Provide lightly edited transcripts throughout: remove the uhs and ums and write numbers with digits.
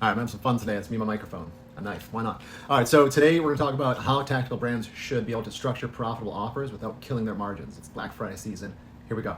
All right, I'm having some fun today. It's me and my microphone. A knife, why not? All right, so today we're gonna talk about how tactical brands should be able to structure profitable offers without killing their margins. It's Black Friday season. Here we go.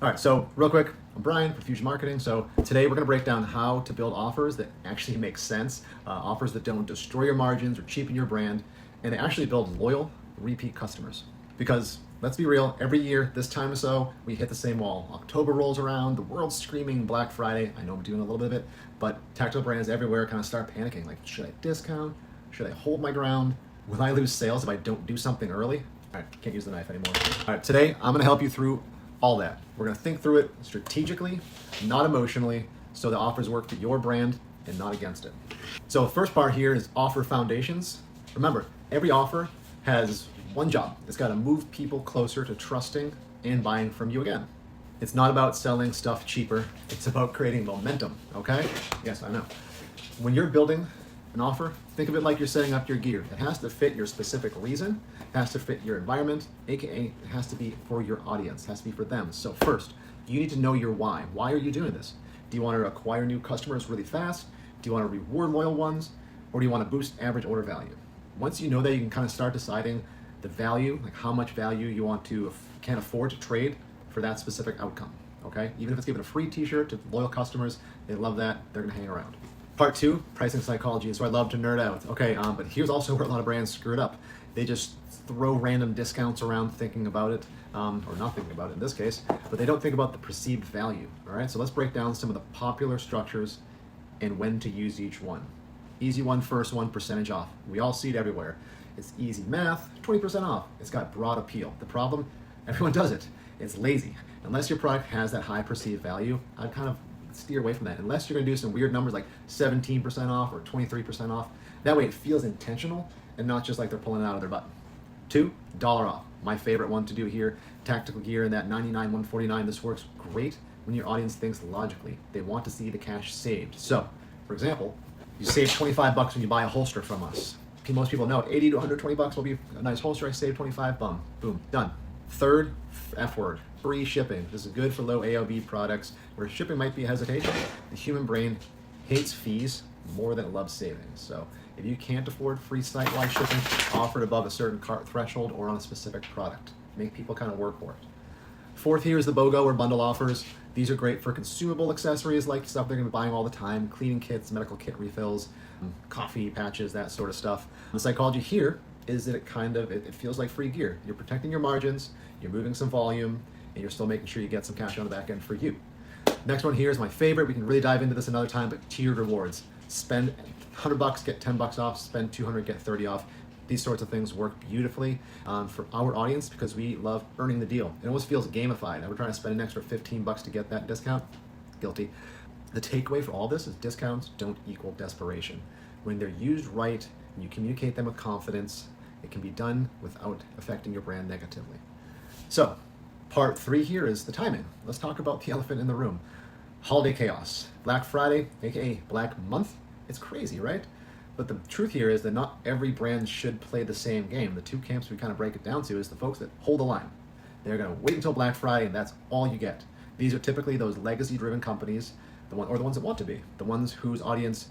All right, so real quick, I'm Brian for Fusion Marketing. So today we're gonna break down how to build offers that actually make sense, offers that don't destroy your margins or cheapen your brand, and actually build loyal, repeat customers. Because let's be real, every year, this time or so, we hit the same wall. October rolls around, the world's screaming Black Friday. I know I'm doing a little bit of it, but tactical brands everywhere kind of start panicking. Like, should I discount? Should I hold my ground? Will I lose sales if I don't do something early? All right, can't use the knife anymore. All right, today I'm gonna help you through all that. We're gonna think through it strategically, not emotionally, so the offers work for your brand and not against it. So the first part here is offer foundations. Remember, every offer has one job. It's got to move people closer to trusting and buying from you again. It's not about selling stuff cheaper. It's about creating momentum, okay? Yes, I know. When you're building an offer, think of it like you're setting up your gear. It has to fit your specific reason. It has to fit your environment, AKA it has to be for your audience. It has to be for them. So first, you need to know your why. Why are you doing this? Do you want to acquire new customers really fast? Do you want to reward loyal ones? Or do you want to boost average order value? Once you know that, you can kind of start deciding the value, like how much value you can afford to trade for that specific outcome, okay? Even if it's giving a free t-shirt to loyal customers, they love that, they're gonna hang around. Part two, pricing psychology is where I love to nerd out. Okay, but here's also where a lot of brands screw it up. They just throw random discounts around thinking about it, or not thinking about it in this case, but they don't think about the perceived value, all right? So let's break down some of the popular structures and when to use each one. Easy one, first one, percentage off. We all see it everywhere. It's easy math, 20% off. It's got broad appeal. The problem, everyone does it. It's lazy. Unless your product has that high perceived value, I'd kind of steer away from that. Unless you're gonna do some weird numbers like 17% off or 23% off. That way it feels intentional and not just like they're pulling it out of their butt. $2 off. My favorite one to do here, tactical gear and that $99, $149. This works great when your audience thinks logically. They want to see the cash saved. So, for example, you save 25 bucks when you buy a holster from us. Most people know 80 to 120 bucks will be a nice holster. I saved 25, boom, done. Third, F word, free shipping. This is good for low AOV products where shipping might be a hesitation. The human brain hates fees more than it loves savings. So if you can't afford free site-wide shipping, offer it above a certain cart threshold or on a specific product. Make people kind of work for it. Fourth here is the BOGO or bundle offers. These are great for consumable accessories like stuff they're gonna be buying all the time, cleaning kits, medical kit refills, coffee patches, that sort of stuff. The psychology here is that it feels like free gear. You're protecting your margins, you're moving some volume, and you're still making sure you get some cash on the back end for you. Next one here is my favorite. We can really dive into this another time, but tiered rewards. Spend 100 bucks, get 10 bucks off, spend 200, get 30 off. These sorts of things work beautifully for our audience because we love earning the deal. It almost feels gamified. We're trying to spend an extra 15 bucks to get that discount. Guilty. The takeaway for all this is discounts don't equal desperation. When they're used right and you communicate them with confidence, it can be done without affecting your brand negatively. So, part three here is the timing. Let's talk about the elephant in the room. Holiday chaos. Black Friday, aka Black Month. It's crazy, right? But the truth here is that not every brand should play the same game. The two camps we kind of break it down to is the folks that hold the line. They're going to wait until Black Friday and that's all you get. These are typically those legacy-driven companies, the ones that want to be, the ones whose audience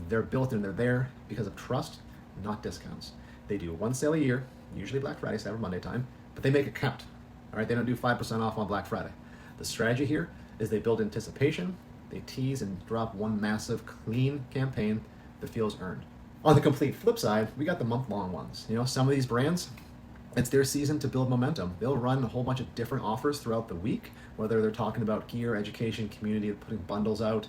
they're built and they're there because of trust, not discounts. They do one sale a year, usually Black Friday, Cyber Monday time, but they make it count. All right, they don't do 5% off on Black Friday. The strategy here is they build anticipation, they tease and drop one massive clean campaign that feels earned. On the complete flip side, we got the month-long ones. You know, some of these brands, it's their season to build momentum. They'll run a whole bunch of different offers throughout the week, whether they're talking about gear, education, community, putting bundles out.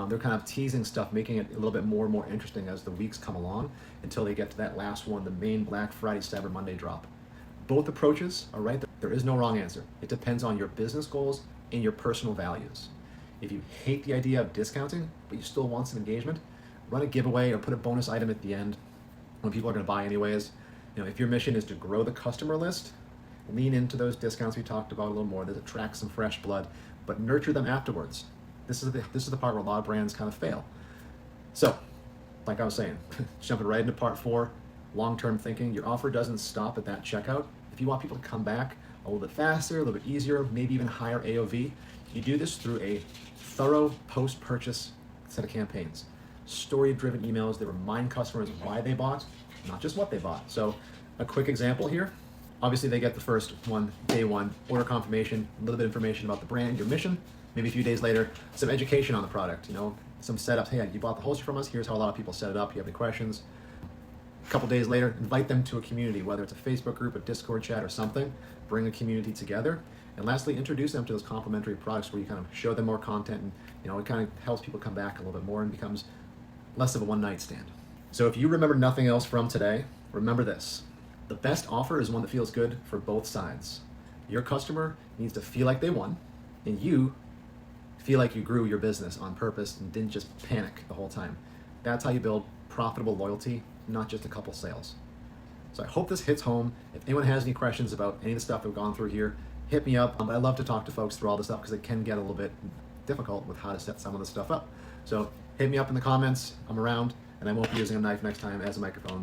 They're kind of teasing stuff, making it a little bit more and more interesting as the weeks come along until they get to that last one, the main Black Friday, Cyber Monday drop. Both approaches are right. There is no wrong answer. It depends on your business goals and your personal values. If you hate the idea of discounting, but you still want some engagement, run a giveaway or put a bonus item at the end when people are going to buy anyways. You know, if your mission is to grow the customer list, lean into those discounts we talked about a little more that attract some fresh blood, but nurture them afterwards. This is the part where a lot of brands kind of fail. So, like I was saying, jumping right into part four, long-term thinking. Your offer doesn't stop at that checkout. If you want people to come back a little bit faster, a little bit easier, maybe even higher AOV, you do this through a thorough post-purchase set of campaigns. story-driven emails that remind customers why they bought, not just what they bought. So a quick example here. Obviously, they get the first one, day one, order confirmation, a little bit of information about the brand, your mission. Maybe a few days later, some education on the product, some setups. Hey, you bought the holster from us. Here's how a lot of people set it up. You have any questions? A couple days later, invite them to a community, whether it's a Facebook group, a Discord chat, or something. Bring a community together. And lastly, introduce them to those complementary products where you kind of show them more content, and it kind of helps people come back a little bit more and becomes less of a one-night stand. So if you remember nothing else from today, remember this. The best offer is one that feels good for both sides. Your customer needs to feel like they won, and you feel like you grew your business on purpose and didn't just panic the whole time. That's how you build profitable loyalty, not just a couple sales. So I hope this hits home. If anyone has any questions about any of the stuff that we've gone through here, hit me up. But I love to talk to folks through all this stuff because it can get a little bit difficult with how to set some of this stuff up. So hit me up in the comments. I'm around, and I won't be using a knife next time as a microphone.